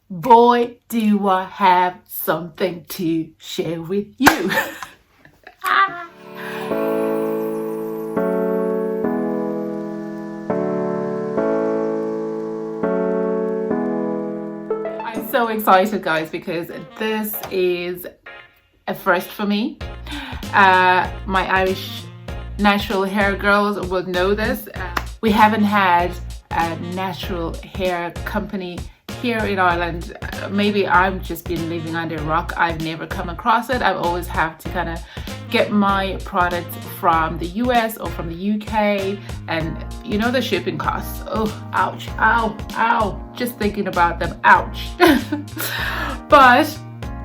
boy, do I have something to share with you. I'm so excited, guys, because this is a first for me. My Irish natural hair girls will know this. We haven't had a natural hair company here in Ireland. Maybe I've just been living under a rock. I've never come across it. I've always have to kind of get my products from the US or from the UK, and you know the shipping costs. Oh, ouch, ow, ow, just thinking about them, ouch. But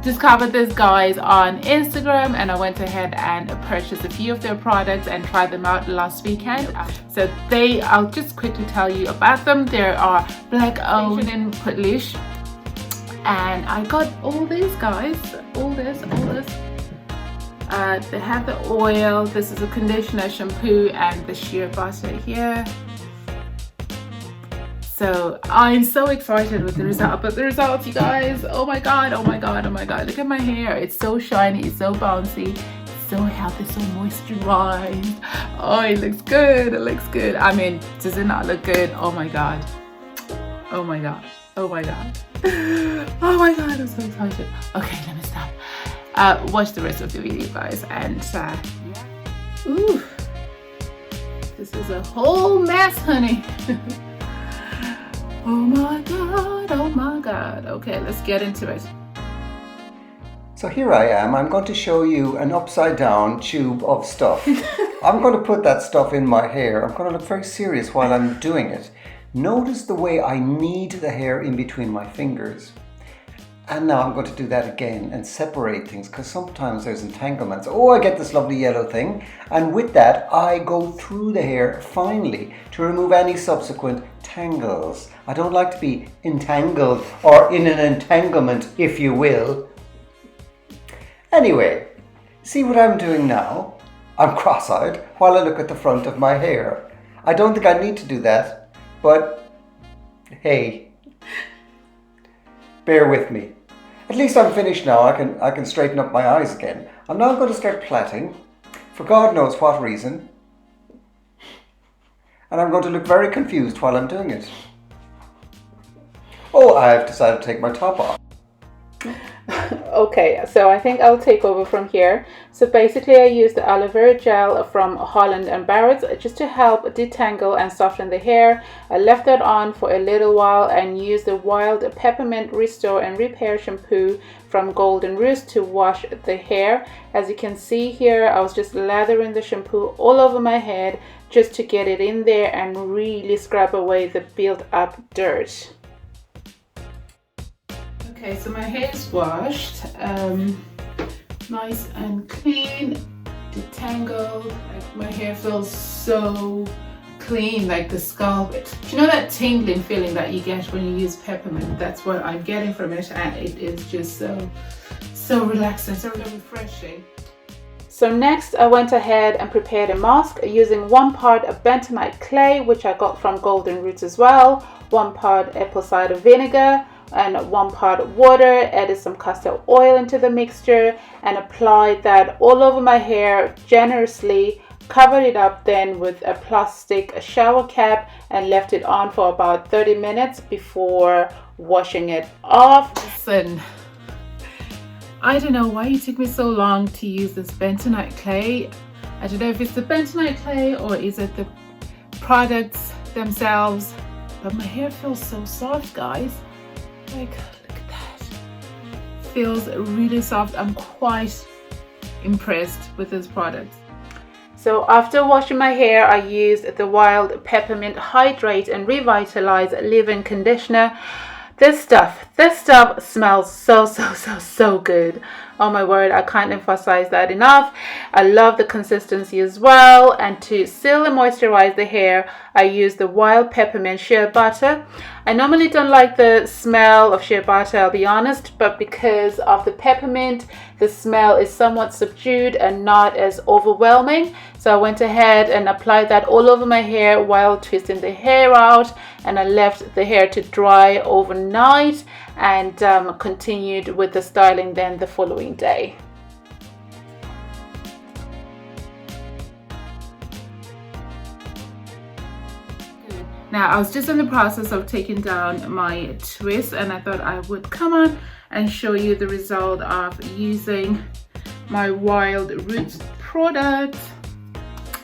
discovered these guys on Instagram, and I went ahead and purchased a few of their products and tried them out last weekend. So I'll just quickly tell you about them. There are black owned in Putlish, and I got all these guys, all this. They have the oil, this is a conditioner, shampoo, and the shea butter here. So I'm so excited with the result, but the results, you guys, oh my god, look at my hair. It's so shiny, it's so bouncy, it's so healthy, so moisturized. Oh, it looks good, I mean, does it not look good? Oh my god, oh my god, oh my god, oh my god, I'm so excited. Okay, let me stop. Watch the rest of the video, guys, and ooh, this is a whole mess, honey. Oh my god, oh my god. Okay, let's get into it. So here I am. I'm going to show you an upside down tube of stuff. I'm going to put that stuff in my hair. I'm going to look very serious while I'm doing it. Notice the way I knead the hair in between my fingers. And now I'm going to do that again and separate things, because sometimes there's entanglements. Oh, I get this lovely yellow thing. And with that, I go through the hair finally to remove any subsequent tangles. I don't like to be entangled or in an entanglement, if you will. Anyway, see what I'm doing now? I'm cross-eyed while I look at the front of my hair. I don't think I need to do that, but hey, bear with me. At least I'm finished now. I can straighten up my eyes again. I'm now going to start plaiting, for God knows what reason. And I'm going to look very confused while I'm doing it. Oh, I've decided to take my top off. Okay, so I think I'll take over from here. So basically I used the aloe vera gel from Holland and Barrett's just to help detangle and soften the hair. I left that on for a little while and used the wild peppermint restore and repair shampoo from Golden Roost to wash the hair. As you can see here, I was just lathering the shampoo all over my head just to get it in there and really scrub away the built up dirt. Okay, so my hair is washed, nice and clean, detangled. Like, my hair feels so clean, like the scalp. You know that tingling feeling that you get when you use peppermint? That's what I'm getting from it, and it is just so relaxing, so refreshing. So next I went ahead and prepared a mask using 1 part of bentonite clay, which I got from Golden Roots as well, 1 part apple cider vinegar, and 1 part water. Added some castor oil into the mixture and applied that all over my hair generously. Covered it up then with a plastic shower cap and left it on for about 30 minutes before washing it off. Listen, I don't know why it took me so long to use this bentonite clay. I don't know if it's the bentonite clay or is it the products themselves, but my hair feels so soft, guys. Like, look at that. Feels really soft. I'm quite impressed with this product. So after washing my hair, I used the Wild Peppermint Hydrate and Revitalize Leave-In Conditioner. This stuff smells so good. Oh my word, I can't emphasize that enough. I love the consistency as well. And to seal and moisturize the hair, I use the Wild Peppermint Shea Butter. I normally don't like the smell of shea butter, I'll be honest, but because of the peppermint, the smell is somewhat subdued and not as overwhelming. So So I went ahead and applied that all over my hair while twisting the hair out, and I left the hair to dry overnight and continued with the styling then the following day. Now I was just in the process of taking down my twist, and I thought I would come on and show you the result of using my Wild Roots product.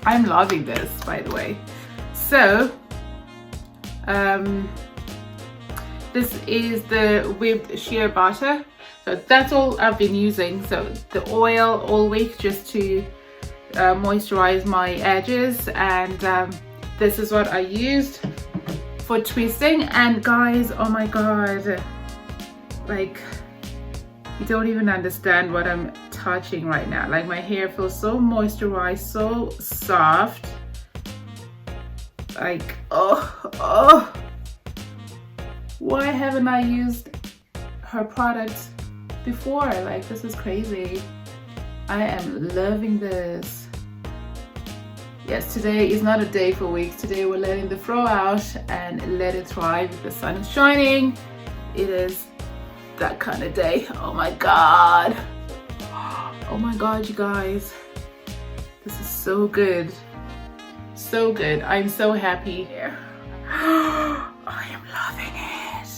I'm loving this, by the way. So this is the whipped shea butter. So that's all I've been using. So the oil all week just to moisturize my edges, and this is what I used for twisting. And guys, oh my god, like, you don't even understand what I'm touching right now. Like, my hair feels so moisturized, so soft. Like, oh, why haven't I used her product before? Like, this is crazy. I am loving this. Yes, today is not a day for weeks. Today we're letting the fro out and let it thrive. The sun is shining. It is that kind of day. Oh my god. Oh my god, you guys. This is so good. So good. I'm so happy here. I am loving it.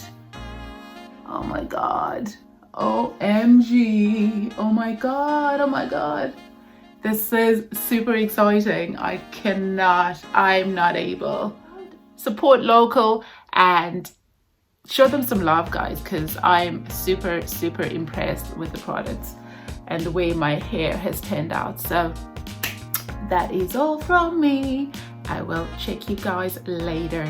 Oh my god. OMG. Oh my god. Oh my god. This is super exciting. I'm not able. Support local and show them some love, guys, because I'm super impressed with the products and the way my hair has turned out. So that is all from me. I will check you guys later.